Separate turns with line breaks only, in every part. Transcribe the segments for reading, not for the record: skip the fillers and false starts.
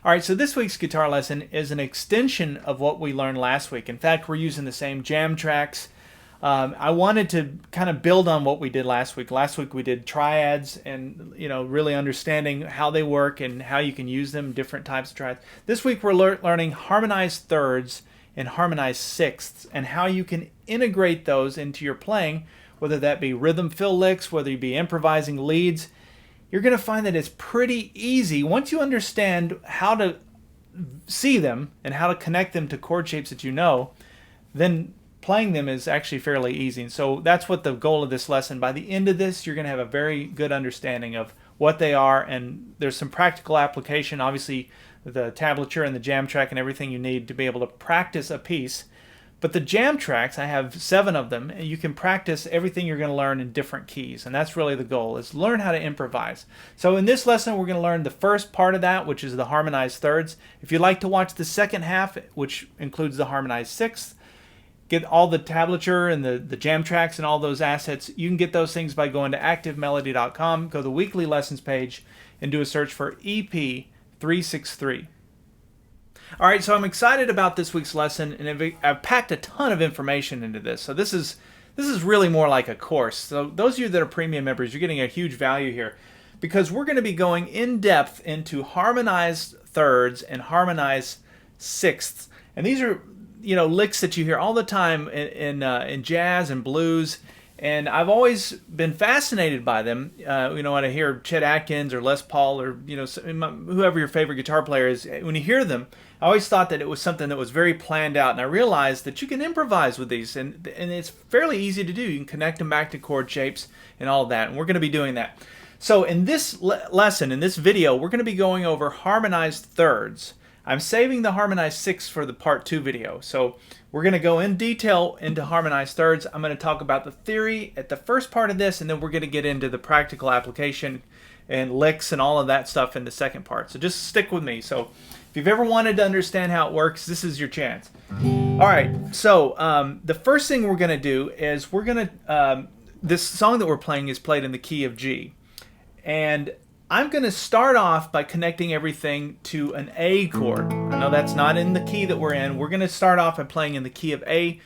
All right, so this week's guitar lesson is an extension of what we learned last week. In fact, we're using the same jam tracks. I wanted to kind of build on what we did last week. Last week we did triads and, really understanding how they work and how you can use them, different types of triads. This week we're learning harmonized thirds and harmonized sixths and how you can integrate those into your playing, whether that be rhythm fill licks, whether you be improvising leads. You're going to find that it's pretty easy once you understand how to see them and how to connect them to chord shapes that you know, then playing them is actually fairly easy. And so that's what the goal of this lesson. By the end of this, you're going to have a very good understanding of what they are, and there's some practical application. Obviously, the tablature and the jam track and everything you need to be able to practice a piece. But the jam tracks, I have 7 of them, and you can practice everything you're going to learn in different keys, and that's really the goal, is learn how to improvise. So in this lesson, we're going to learn the first part of that, which is the harmonized thirds. If you'd like to watch the second half, which includes the harmonized sixths, get all the tablature and the jam tracks and all those assets, you can get those things by going to activemelody.com, go to the weekly lessons page, and do a search for EP363. All right, so I'm excited about this week's lesson, and I've packed a ton of information into this. So this is really more like a course. So those of you that are premium members, you're getting a huge value here, because we're going to be going in depth into harmonized thirds and harmonized sixths. And these are licks that you hear all the time in jazz and blues. And I've always been fascinated by them. When I hear Chet Atkins or Les Paul or whoever your favorite guitar player is, when you hear them, I always thought that it was something that was very planned out. And I realized that you can improvise with these, and it's fairly easy to do. You can connect them back to chord shapes and all of that. And we're going to be doing that. So in this lesson, in this video, we're going to be going over harmonized thirds. I'm saving the harmonized sixths for the part 2 video. So we're going to go in detail into harmonized thirds. I'm going to talk about the theory at the first part of this, and then we're going to get into the practical application and licks and all of that stuff in the second part. So just stick with me. So if you've ever wanted to understand how it works, this is your chance. All right, so the first thing we're going to do is we're going to, this song that we're playing is played in the key of G. And I'm going to start off by connecting everything to an A chord. I know that's not in the key that we're in. We're going to start off by playing in the key of A,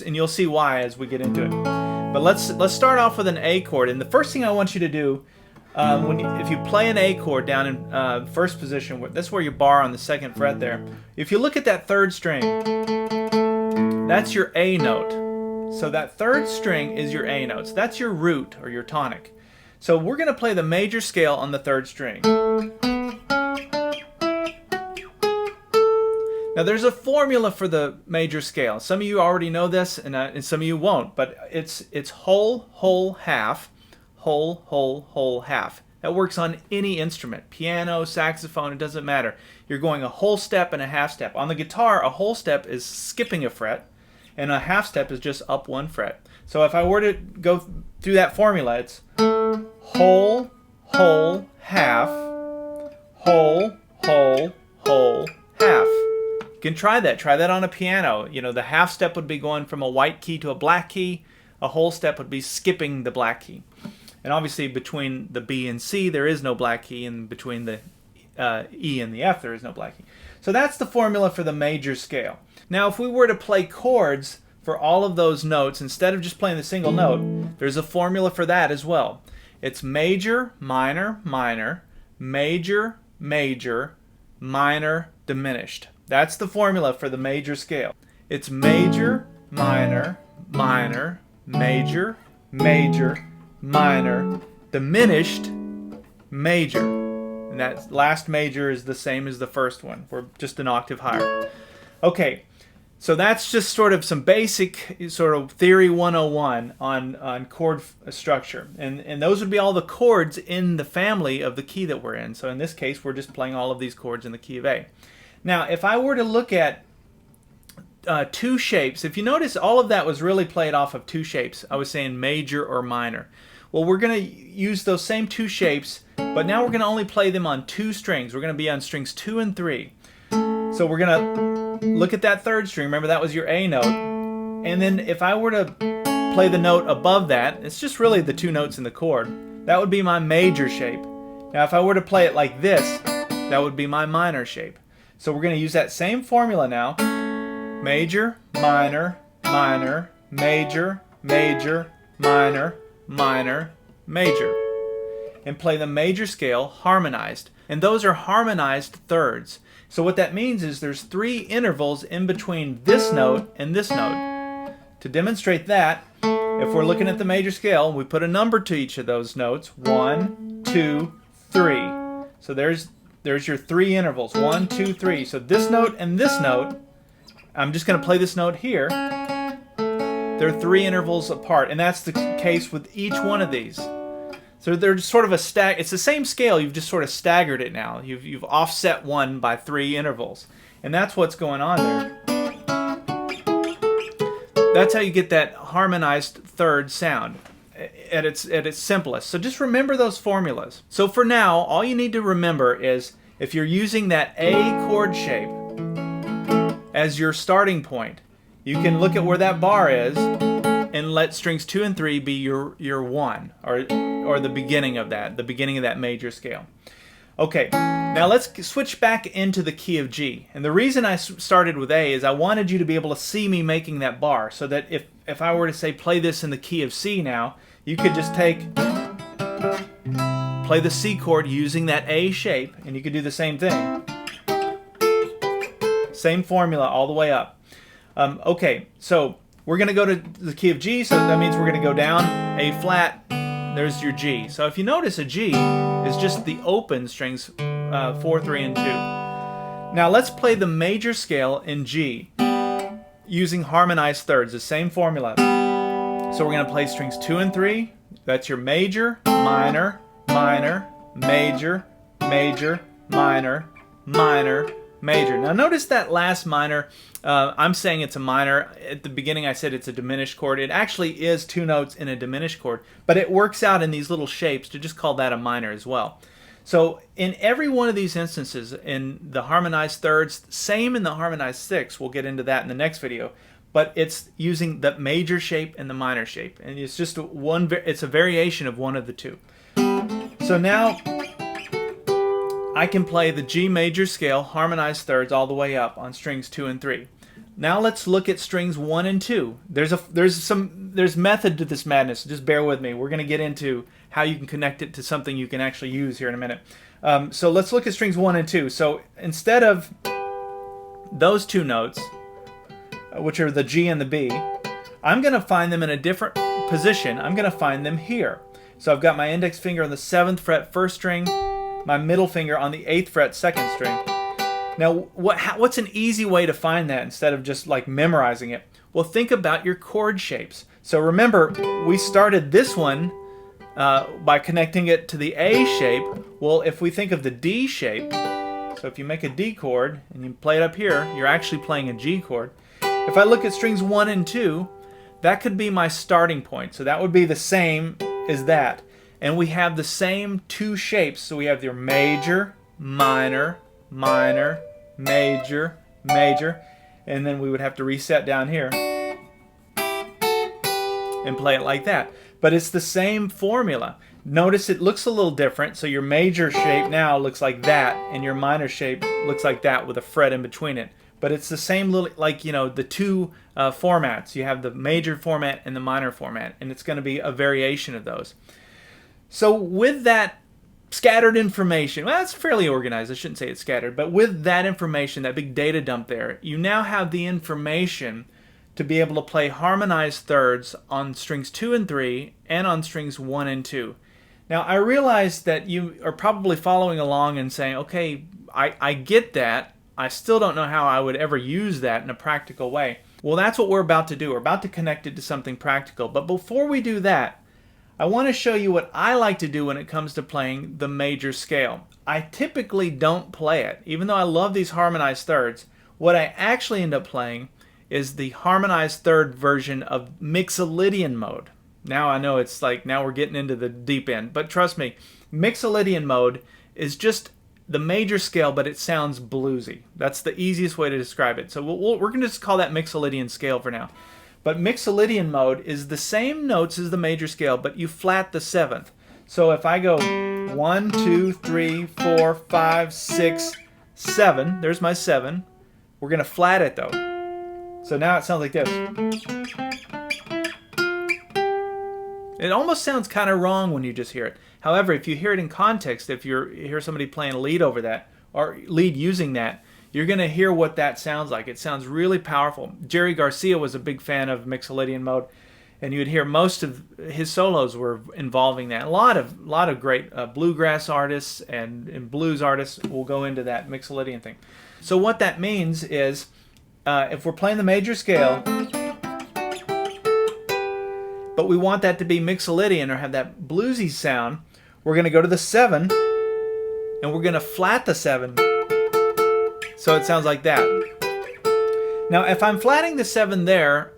and you'll see why as we get into it. But let's start off with an A chord. And the first thing I want you to do, if you play an A chord down in first position, that's where you bar on the 2nd fret there. If you look at that 3rd string, that's your A note. So that 3rd string is your A note. So that's your root or your tonic. So we're going to play the major scale on the 3rd string. Now there's a formula for the major scale. Some of you already know this, and some of you won't. But it's whole, whole, half, whole, whole, whole, half. That works on any instrument, piano, saxophone. It doesn't matter. You're going a whole step and a half step. On the guitar, a whole step is skipping a fret, and a half step is just up 1 fret. So if I were to go through that formula, it's whole, whole, half, whole, whole, whole, half. You can try that. Try that on a piano. The half step would be going from a white key to a black key. A whole step would be skipping the black key. And obviously between the B and C, there is no black key, and between the E and the F, there is no black key. So that's the formula for the major scale. Now if we were to play chords for all of those notes, instead of just playing the single note, there's a formula for that as well. It's major, minor, minor, major, major, minor, diminished. That's the formula for the major scale. It's major, minor, minor, major, major, minor, diminished, major. And that last major is the same as the first one. We're just an octave higher. Okay. So that's just sort of some basic sort of theory 101 on chord structure. And those would be all the chords in the family of the key that we're in. So in this case, we're just playing all of these chords in the key of A. Now, if I were to look at 2 shapes, if you notice all of that was really played off of 2 shapes. I was saying major or minor. Well, we're going to use those same 2 shapes, but now we're going to only play them on 2 strings. We're going to be on strings 2 and 3. So we're going to look at that 3rd string. Remember, that was your A note. And then if I were to play the note above that, it's just really the 2 notes in the chord. That would be my major shape. Now if I were to play it like this, that would be my minor shape. So we're going to use that same formula now. Major, minor, minor, major, major, minor, minor, major. And play the major scale harmonized. And those are harmonized thirds. So what that means is there's 3 intervals in between this note and this note. To demonstrate that, if we're looking at the major scale, we put a number to each of those notes. 1, 2, 3. So there's your 3 intervals. 1, 2, 3. So this note and this note, I'm just going to play this note here. They're 3 intervals apart, and that's the case with each one of these. So they're just sort of a it's the same scale, you've just sort of staggered it now. You've offset one by 3 intervals. And that's what's going on there. That's how you get that harmonized third sound at its simplest. So just remember those formulas. So for now, all you need to remember is if you're using that A chord shape as your starting point, you can look at where that bar is and let strings 2 and 3 be your 1, or the beginning of that major scale. Okay, now let's switch back into the key of G. And the reason I started with A is I wanted you to be able to see me making that bar, so that if I were to say play this in the key of C now, you could just play the C chord using that A shape, and you could do the same thing. Same formula all the way up. Okay, so we're going to go to the key of G, so that means we're going to go down A flat. There's your G. So if you notice, a G is just the open strings 4, 3, and 2. Now let's play the major scale in G using harmonized thirds, the same formula. So we're going to play strings 2 and 3. That's your major, minor, minor, major, major, minor, minor, major. Now notice that last minor, I'm saying it's a minor. At the beginning I said it's a diminished chord. It actually is 2 notes in a diminished chord, but it works out in these little shapes to just call that a minor as well. So in every one of these instances, in the harmonized thirds, same in the harmonized sixths, we'll get into that in the next video, but it's using the major shape and the minor shape, and it's just it's a variation of one of the 2. So now I can play the G major scale harmonized thirds all the way up on strings 2 and 3. Now let's look at strings 1 and 2. There's method to this madness. Just bear with me. We're going to get into how you can connect it to something you can actually use here in a minute. So let's look at strings 1 and 2. So instead of those 2 notes, which are the G and the B, I'm going to find them in a different position. I'm going to find them here. So I've got my index finger on the 7th fret 1st string, my middle finger on the 8th fret 2nd string. Now, what's an easy way to find that instead of just like memorizing it? Well, think about your chord shapes. So remember, we started this one by connecting it to the A shape. Well, if we think of the D shape, so if you make a D chord and you play it up here, you're actually playing a G chord. If I look at strings 1 and 2, that could be my starting point. So that would be the same as that. And we have the same 2 shapes. So we have your major, minor, minor, major, major, and then we would have to reset down here and play it like that. But it's the same formula. Notice it looks a little different. So your major shape now looks like that, and your minor shape looks like that with a fret in between it. But it's the same little, like, you know, the 2 formats. You have the major format and the minor format, and it's going to be a variation of those. So with that scattered information, well, it's fairly organized, I shouldn't say it's scattered, but with that information, that big data dump there, you now have the information to be able to play harmonized thirds on strings 2 and 3 and on strings 1 and 2. Now I realize that you are probably following along and saying, okay, I get that, I still don't know how I would ever use that in a practical way. Well, that's what we're about to do. We're about to connect it to something practical, but before we do that, I want to show you what I like to do when it comes to playing the major scale. I typically don't play it. Even though I love these harmonized thirds, what I actually end up playing is the harmonized third version of Mixolydian mode. Now I know it's like, now we're getting into the deep end, but trust me, Mixolydian mode is just the major scale, but it sounds bluesy. That's the easiest way to describe it. So we're going to just call that Mixolydian scale for now. But Mixolydian mode is the same notes as the major scale, but you flat the 7th. So if I go 1, 2, 3, 4, 5, 6, 7. There's my 7. We're going to flat it though. So now it sounds like this. It almost sounds kind of wrong when you just hear it. However, if you hear it in context, if you hear somebody playing a lead over that, or lead using that, you're going to hear what that sounds like. It sounds really powerful. Jerry Garcia was a big fan of Mixolydian mode, and you would hear most of his solos were involving that. A lot of great bluegrass artists and blues artists will go into that Mixolydian thing. So what that means is, if we're playing the major scale, but we want that to be Mixolydian or have that bluesy sound, we're going to go to the 7, and we're going to flat the 7. So it sounds like that. Now, if I'm flatting the 7 there,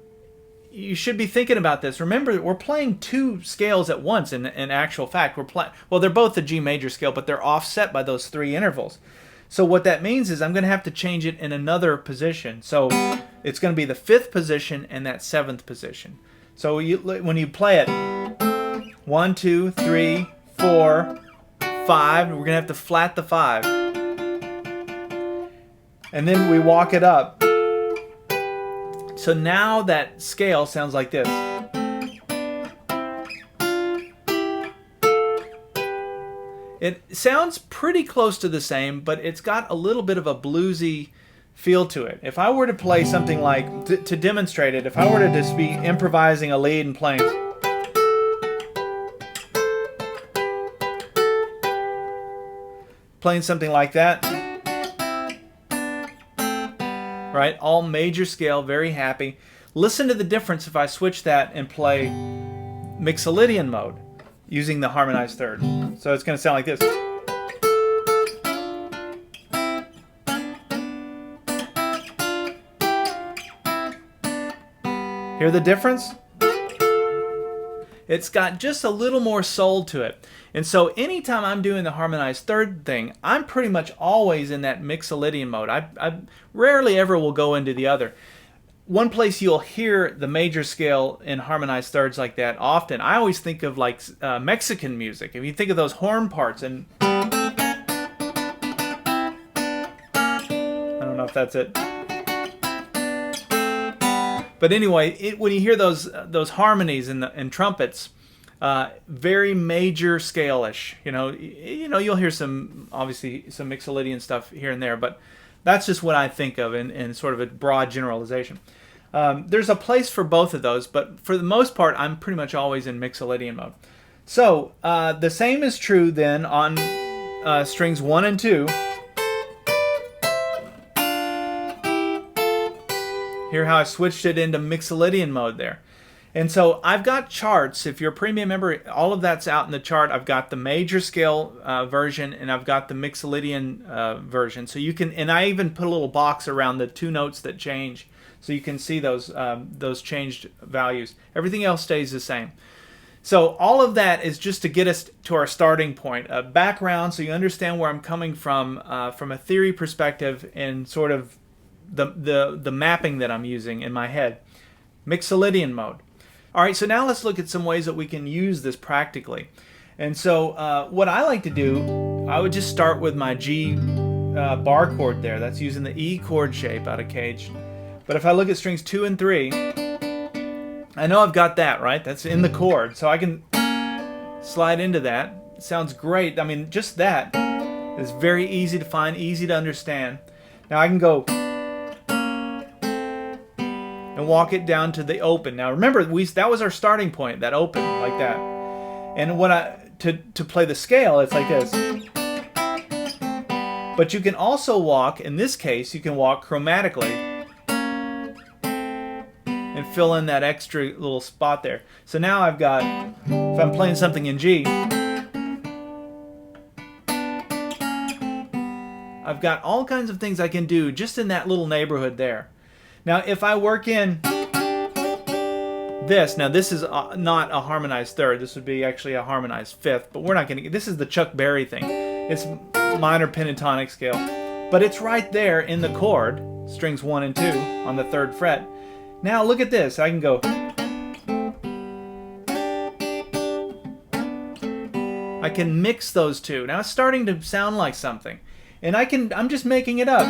you should be thinking about this. Remember, we're playing 2 scales at once in actual fact. Well, they're both the G major scale, but they're offset by those 3 intervals. So what that means is I'm going to have to change it in another position. So it's going to be the 5th position and that 7th position. So when you play it, 1, 2, 3, 4, 5, we're going to have to flat the 5. And then we walk it up. So now that scale sounds like this. It sounds pretty close to the same, but it's got a little bit of a bluesy feel to it. If I were to play something like, to demonstrate it, if I were to just be improvising a lead and playing something like that, right? All major scale, very happy. Listen to the difference if I switch that and play Mixolydian mode using the harmonized third. So it's going to sound like this. Hear the difference? It's got just a little more soul to it. And so anytime I'm doing the harmonized third thing, I'm pretty much always in that Mixolydian mode. I rarely ever will go into the other. One place you'll hear the major scale in harmonized thirds like that often, I always think of like Mexican music. If you think of those horn parts, and I don't know if that's it. But anyway, when you hear those harmonies and trumpets, very major scale-ish. You'll hear obviously some Mixolydian stuff here and there, but that's just what I think of in sort of a broad generalization. There's a place for both of those, but for the most part, I'm pretty much always in Mixolydian mode. So the same is true then on strings 1 and 2. Hear how I switched it into Mixolydian mode there. And so I've got charts. If you're a premium member, all of that's out in the chart. I've got the major scale version, and I've got the Mixolydian version. So you can, and I even put a little box around the 2 notes that change, so you can see those changed values. Everything else stays the same. So all of that is just to get us to our starting point, a background, so you understand where I'm coming from a theory perspective, and sort of the mapping that I'm using in my head. Mixolydian mode. All right, so now let's look at some ways that we can use this practically. And so what I like to do, I would just start with my G bar chord there. That's using the E chord shape out of Cage. But if I look at strings 2 and 3, I know I've got that, right? That's in the chord. So I can slide into that. It sounds great. I mean, just that is very easy to find, easy to understand. Now I can go and walk it down to the open. Now remember, that was our starting point, that open, like that. And to play the scale, it's like this. But you can also walk, in this case, you can walk chromatically and fill in that extra little spot there. So now I've got, if I'm playing something in G, I've got all kinds of things I can do just in that little neighborhood there. Now, if I work in this, now this is not a harmonized third. This would be actually a harmonized fifth, but we're not going to get, this is the Chuck Berry thing. It's minor pentatonic scale, but it's right there in the chord, strings 1 and 2 on the 3rd fret. Now look at this. I can go. I can mix those two. Now it's starting to sound like something. And I'm just making it up.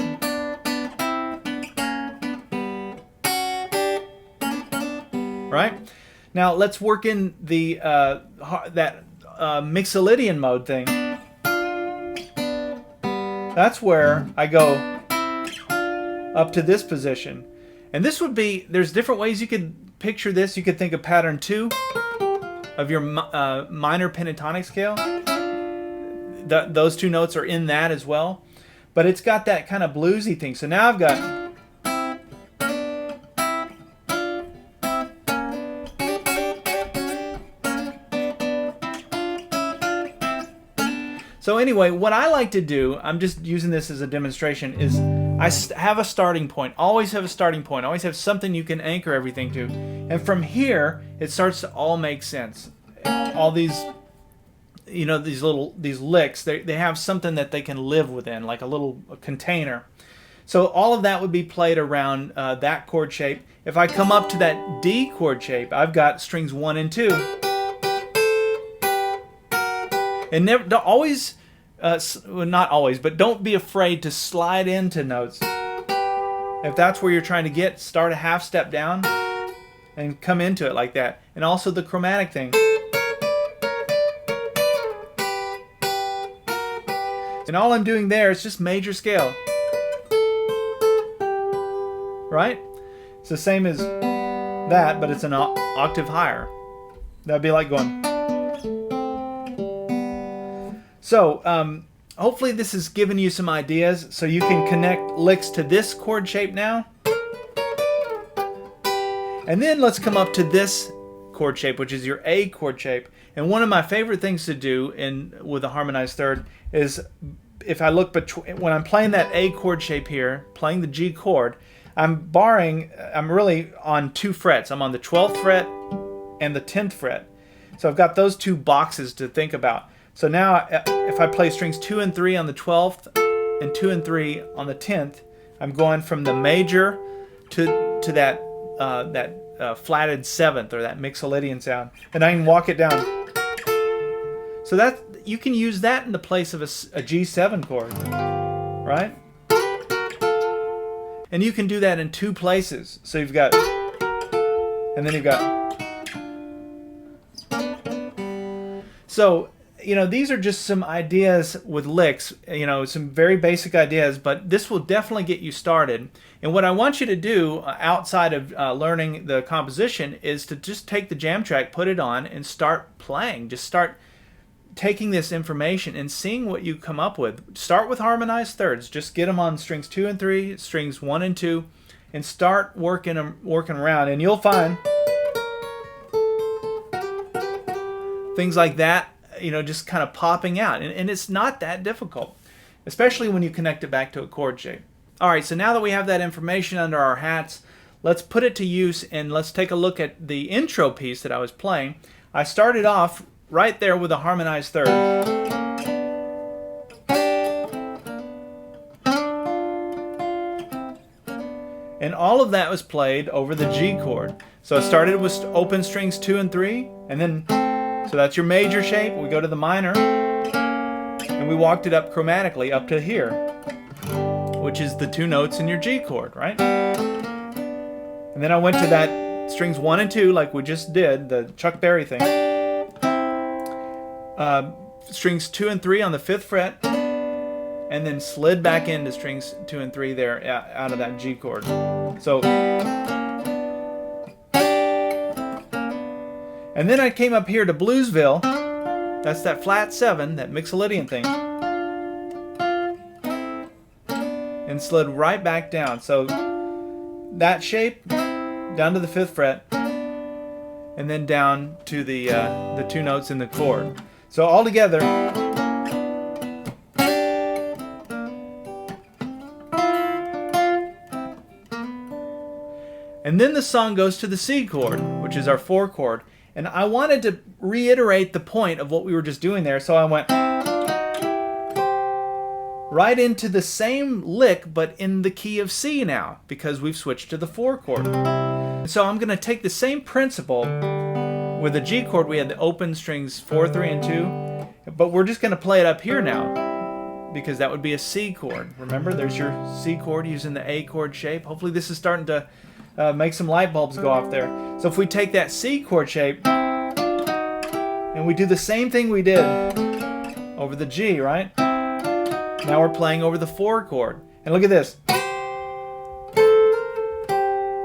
Right? Now let's work in the that Mixolydian mode thing. That's where I go up to this position. And this would be, there's different ways you could picture this. You could think of pattern 2 of your minor pentatonic scale. Those two notes are in that as well. But it's got that kind of bluesy thing. So now I've got... So anyway, what I like to do, I'm just using this as a demonstration, is I have a starting point. Always have a starting point. Always have something you can anchor everything to. And from here, it starts to all make sense. All these, you know, these licks, they have something that they can live within, like a little container. So all of that would be played around that chord shape. If I come up to that D chord shape, I've got strings 1 and 2. And never, always, well, not always, but don't be afraid to slide into notes. If that's where you're trying to get, start a half step down and come into it like that. And also the chromatic thing. And all I'm doing there is just major scale. Right? It's the same as that, but it's an octave higher. That'd be like going... So, hopefully this has given you some ideas so you can connect licks to this chord shape now. And then let's come up to this chord shape, which is your A chord shape. And one of my favorite things to do with a harmonized third is if I look when I'm playing that A chord shape here, playing the G chord, I'm really on 2 frets. I'm on the 12th fret and the 10th fret. So I've got those 2 boxes to think about. So now, if I play strings 2 and 3 on the 12th and 2 and 3 on the 10th, I'm going from the major to that flatted 7th, or that Mixolydian sound, and I can walk it down. So that you can use that in the place of a G7 chord, right? And you can do that in 2 places. So you've got, and then you've got. So, you know, these are just some ideas with licks, you know, some very basic ideas, but this will definitely get you started. And what I want you to do outside of learning the composition is to just take the jam track, put it on, and start playing. Just start taking this information and seeing what you come up with. Start with harmonized thirds. Just get them on strings 2 and 3, strings 1 and 2, and start working around. And you'll find things like that, you know, just kind of popping out. And it's not that difficult, especially when you connect it back to a chord shape. All right, so now that we have that information under our hats, let's put it to use, and let's take a look at the intro piece that I was playing. I started off right there with a harmonized third. And all of that was played over the G chord. So I started with open strings 2 and 3, and then so that's your major shape. We go to the minor, and we walked it up chromatically up to here, which is the 2 notes in your G chord, right? And then I went to that strings 1 and 2, like we just did, the Chuck Berry thing. Strings 2 and 3 on the 5th fret, and then slid back into strings 2 and 3 there out of that G chord. So. And then I came up here to Bluesville. That's that flat 7, that Mixolydian thing. And slid right back down. So that shape, down to the 5th fret, and then down to the 2 notes in the chord. So all together. And then the song goes to the C chord, which is our 4 chord. And I wanted to reiterate the point of what we were just doing there, so I went right into the same lick, but in the key of C now, because we've switched to the 4 chord. So I'm going to take the same principle. With the G chord, we had the open strings 4, 3, and 2, but we're just going to play it up here now. because that would be a C chord. Remember, there's your C chord using the A chord shape. Hopefully this is starting to make some light bulbs go off there. So if we take that C chord shape and we do the same thing we did over the G, right? Now we're playing over the 4 chord. And look at this.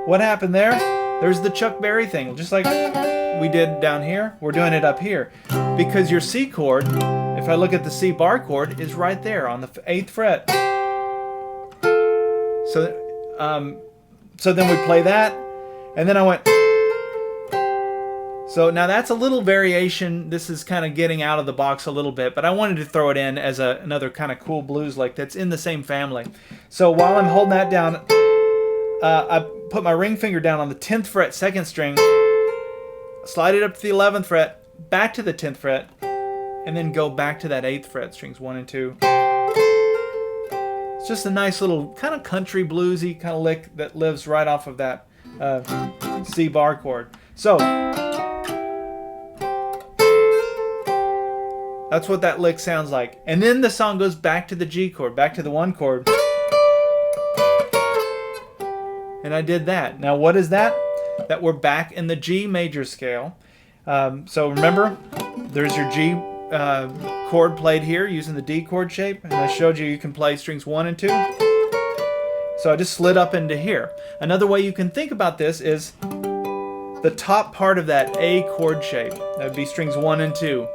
What happened there? There's the Chuck Berry thing. Just like we did down here, we're doing it up here. Because your C chord, if I look at the C bar chord, is right there on the 8th fret. So then we play that, and then I went. So now that's a little variation. This is kind of getting out of the box a little bit, but I wanted to throw it in as another kind of cool blues lick that's in the same family. So while I'm holding that down, I put my ring finger down on the 10th fret, 2nd string, slide it up to the 11th fret, back to the 10th fret, and then go back to that 8th fret, strings 1 and 2. It's just a nice little kind of country bluesy kind of lick that lives right off of that C bar chord. So that's what that lick sounds like. And then the song goes back to the G chord, back to the 1 chord. And I did that. Now what is that? That we're back in the G major scale. So remember, there's your G chord played here using the D chord shape, and I showed you can play strings 1 and 2. So I just slid up into here. Another way you can think about this is the top part of that A chord shape. That would be strings 1 and 2.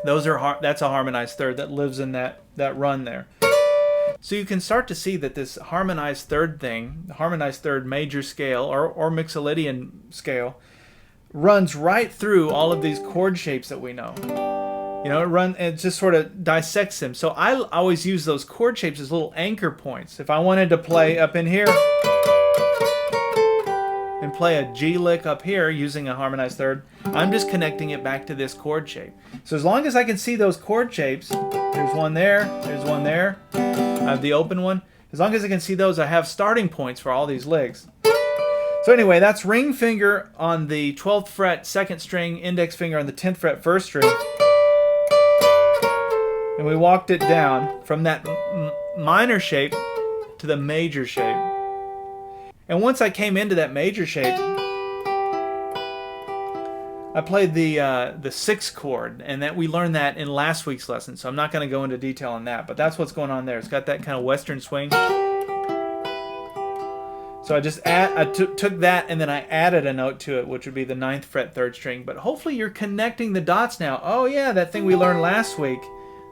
That's a harmonized third that lives in that run there. So you can start to see that this harmonized third thing, the harmonized third major scale or Mixolydian scale, runs right through all of these chord shapes that we know. You know, it just sort of dissects them. So I always use those chord shapes as little anchor points. If I wanted to play up in here and play a G lick up here using a harmonized third, I'm just connecting it back to this chord shape. So as long as I can see those chord shapes, there's one there, there's one there, I have the open one. As long as I can see those, I have starting points for all these licks. So anyway, that's ring finger on the 12th fret, 2nd string, index finger on the 10th fret, 1st string. And we walked it down from that minor shape to the major shape. And once I came into that major shape, I played the 6th chord, and that we learned that in last week's lesson, so I'm not going to go into detail on that, but that's what's going on there. It's got that kind of western swing. So I just took that and then I added a note to it, which would be the 9th fret, 3rd string. But hopefully you're connecting the dots now. Oh yeah, that thing we learned last week,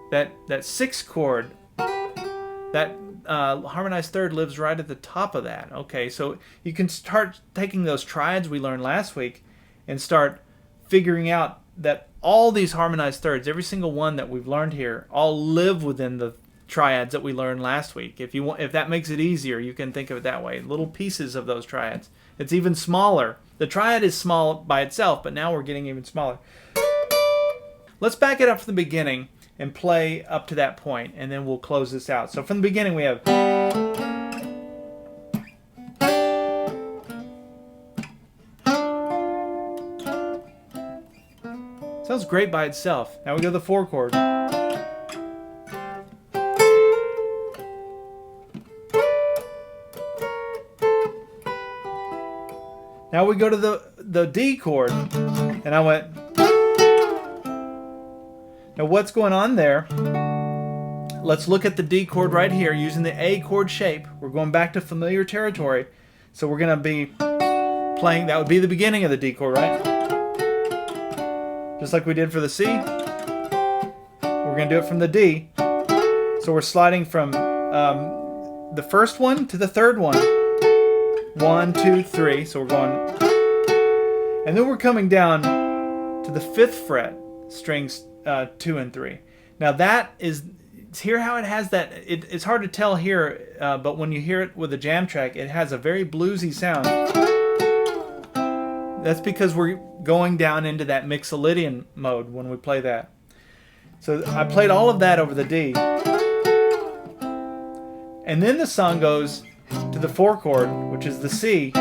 that 6th chord, that harmonized third lives right at the top of that. Okay, so you can start taking those triads we learned last week and start figuring out that all these harmonized thirds, every single one that we've learned here, all live within the triads that we learned last week. If that makes it easier, you can think of it that way. Little pieces of those triads. It's even smaller. The triad is small by itself, but now we're getting even smaller. Let's back it up from the beginning and play up to that point, and then we'll close this out. So from the beginning we have... Sounds great by itself. Now we go to the 4 chord. Now we go to the D chord, and I went. Now what's going on there? Let's look at the D chord right here using the A chord shape. We're going back to familiar territory. So we're going to be playing, that would be the beginning of the D chord, right? Just like we did for the C. We're going to do it from the D. So we're sliding from the first one to the third one. 1, 2, 3. So we're going, and then we're coming down to the 5th fret, strings 2 and 3. Now that is, hear how it has that, it's hard to tell here, but when you hear it with a jam track, it has a very bluesy sound. That's because we're going down into that Mixolydian mode when we play that. So I played all of that over the D. And then the song goes to the 4 chord, which is the C.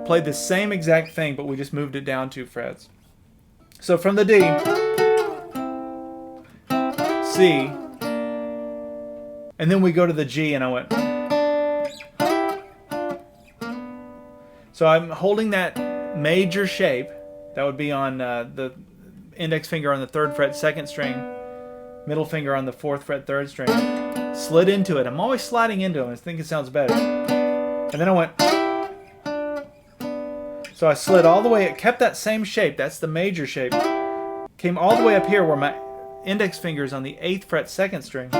Played the same exact thing, but we just moved it down 2 frets. So from the D, C, and then we go to the G, and I went. So I'm holding that major shape. That would be on the index finger on the 3rd fret 2nd string, middle finger on the 4th fret 3rd string. Slid into it. I'm always sliding into them. I think it sounds better. And then I went. So I slid all the way. It kept that same shape. That's the major shape. Came all the way up here where my index finger is on the 8th fret 2nd string.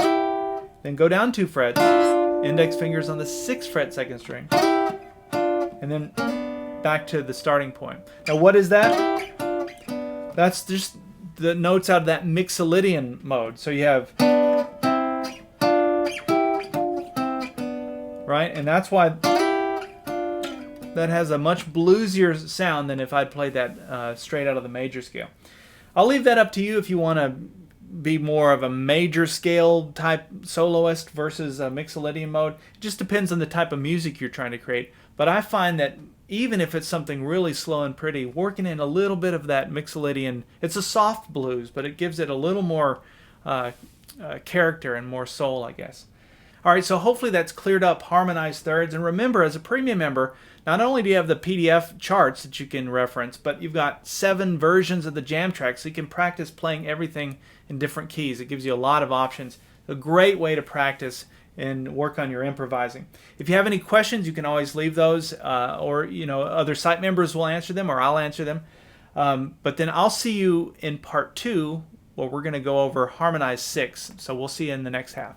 Then go down 2 frets. Index fingers on the 6th fret 2nd string. And then back to the starting point. Now what is that? That's just the notes out of that Mixolydian mode. So you have, right? And that's why that has a much bluesier sound than if I'd played that straight out of the major scale. I'll leave that up to you if you want to be more of a major scale type soloist versus a Mixolydian mode. It just depends on the type of music you're trying to create. But I find that even if it's something really slow and pretty, working in a little bit of that Mixolydian, it's a soft blues, but it gives it a little more character and more soul, I guess. All right, so hopefully that's cleared up harmonized thirds. And remember, as a premium member, not only do you have the PDF charts that you can reference, but you've got 7 versions of the jam track, so you can practice playing everything in different keys. It gives you a lot of options. A great way to practice and work on your improvising. If you have any questions, you can always leave those, or other site members will answer them, or I'll answer them. But then I'll see you in part 2, where we're going to go over Harmonized 6. So we'll see you in the next half.